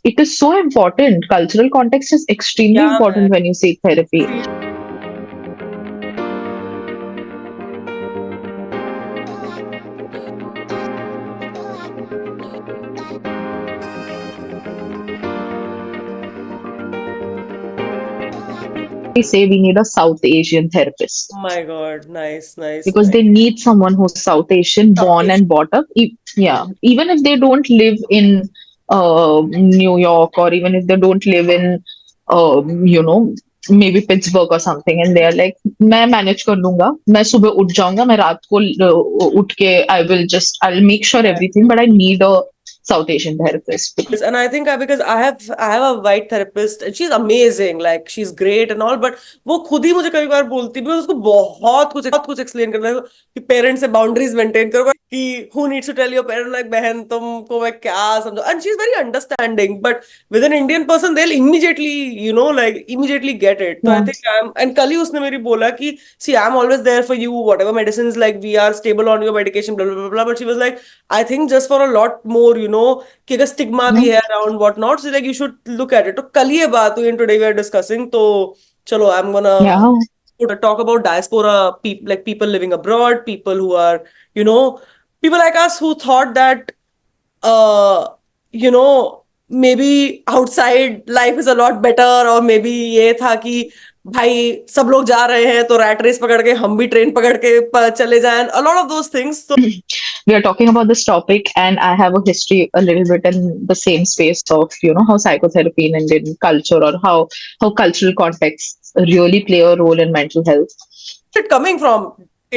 It is so important. Cultural context is extremely Yeah, man. important when you seek therapy. They say we need a South Asian therapist Oh my God. Nice, nice, because nice. they need someone who's South Asian, South born Asian. and brought up. Yeah, even if they don't live in New York, or even if they don't live in, you know, maybe Pittsburgh or something, and they are like, मैं manage कर लूंगा, मैं सुबह उठ जाऊंगा, मैं रात को उठ के I'll make sure everything, but I need a South Asian therapist. Yes, and I think because I have a white therapist and she's amazing, like she's great and all, but वो खुद ही मुझे कई बार बोलती है because उसको बहुत कुछ explain करना है कि पेरेंट्स से बाउंड्रीज मेंटेन करो कि who needs to tell your parent like बहन तुमको मैं क्या समझो, and she's very understanding, but with an Indian person they'll immediately like immediately get it. So I Yeah. think and कल ही उसने मेरी बोला कि see I'm always there for you whatever medicines, like we are stable on your medication blah blah blah blah, but she was like I think just for a lot more कि अगर stigma भी Yeah. है around what not, so like you should look at it. तो कल ये बात हुई and today we are discussing. तो चलो I am gonna Yeah. talk about diaspora people, like people living abroad, people who are you know people like us who thought that uh you know maybe outside life is a lot better, और maybe ये था कि भाई सब लोग जा रहे हैं तो रैट रेस पकड़ के हम भी ट्रेन पकड़ के चले जाएं, a lot of those things. So We are talking about this topic, and I have a history a little bit in the same space of how psychotherapy in Indian culture, or how cultural contexts really play a role in mental health. it coming from?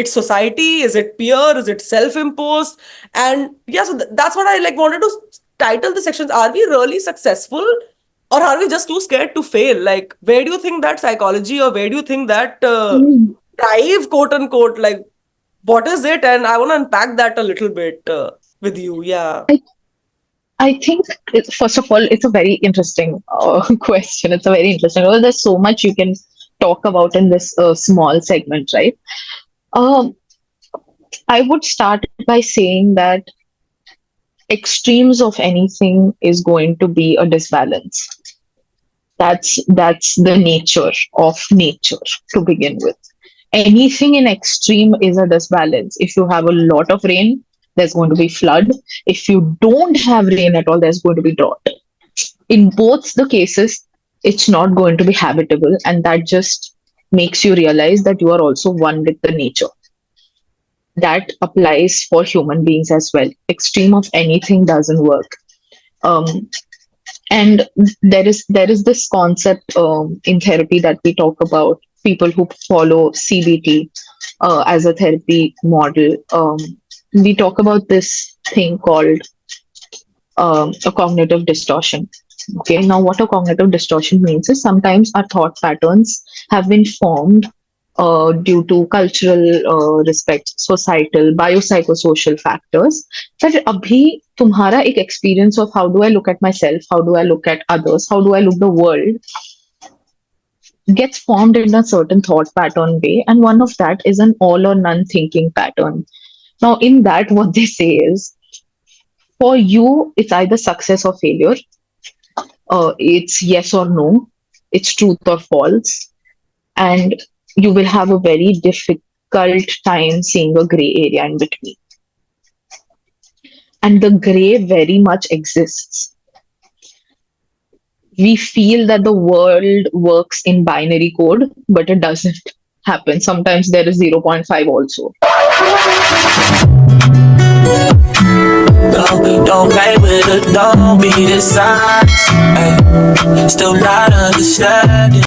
It's society? Is it peer? Is it self-imposed? And yeah, so that's what I like wanted to title the sections. Are we really successful, or are we just too scared to fail? Like, where do you think that psychology, or where do you think that Mm. drive, quote unquote, like, what is it? And I want to unpack that a little bit with you. Yeah. I, I think, first of all, it's a very interesting question. It's a very interesting. Well, there's so much you can talk about in this small segment, right? Um, I would start by saying that extremes of anything is going to be a disbalance. That's the nature of nature to begin with. Anything in extreme is a disbalance. If you have a lot of rain, there's going to be flood. If you don't have rain at all, there's going to be drought. In both the cases, it's not going to be habitable, and that just makes you realize that you are also one with the nature. That applies for human beings as well. Extreme of anything doesn't work. Um, and there is this concept in therapy that we talk about, people who follow CBT as a therapy model. We talk about this thing called a cognitive distortion. Okay, now what a cognitive distortion means is sometimes our thought patterns have been formed due to cultural respect, societal, biopsychosocial factors. That abhi तुम्हारा एक experience of how do I look at myself, how do I look at others, how do I look the world, gets formed in a certain thought pattern way, and one of that is an all or none thinking pattern. Now, in that, what they say is, for you, it's either success or failure. It's yes or no. It's truth or false. And you will have a very difficult time seeing a gray area in between. And the gray very much exists. We feel that the world works in binary code, but it doesn't happen. Sometimes there is zero point 0.5 also. Don't play with it, don't be the size. Still not understanding.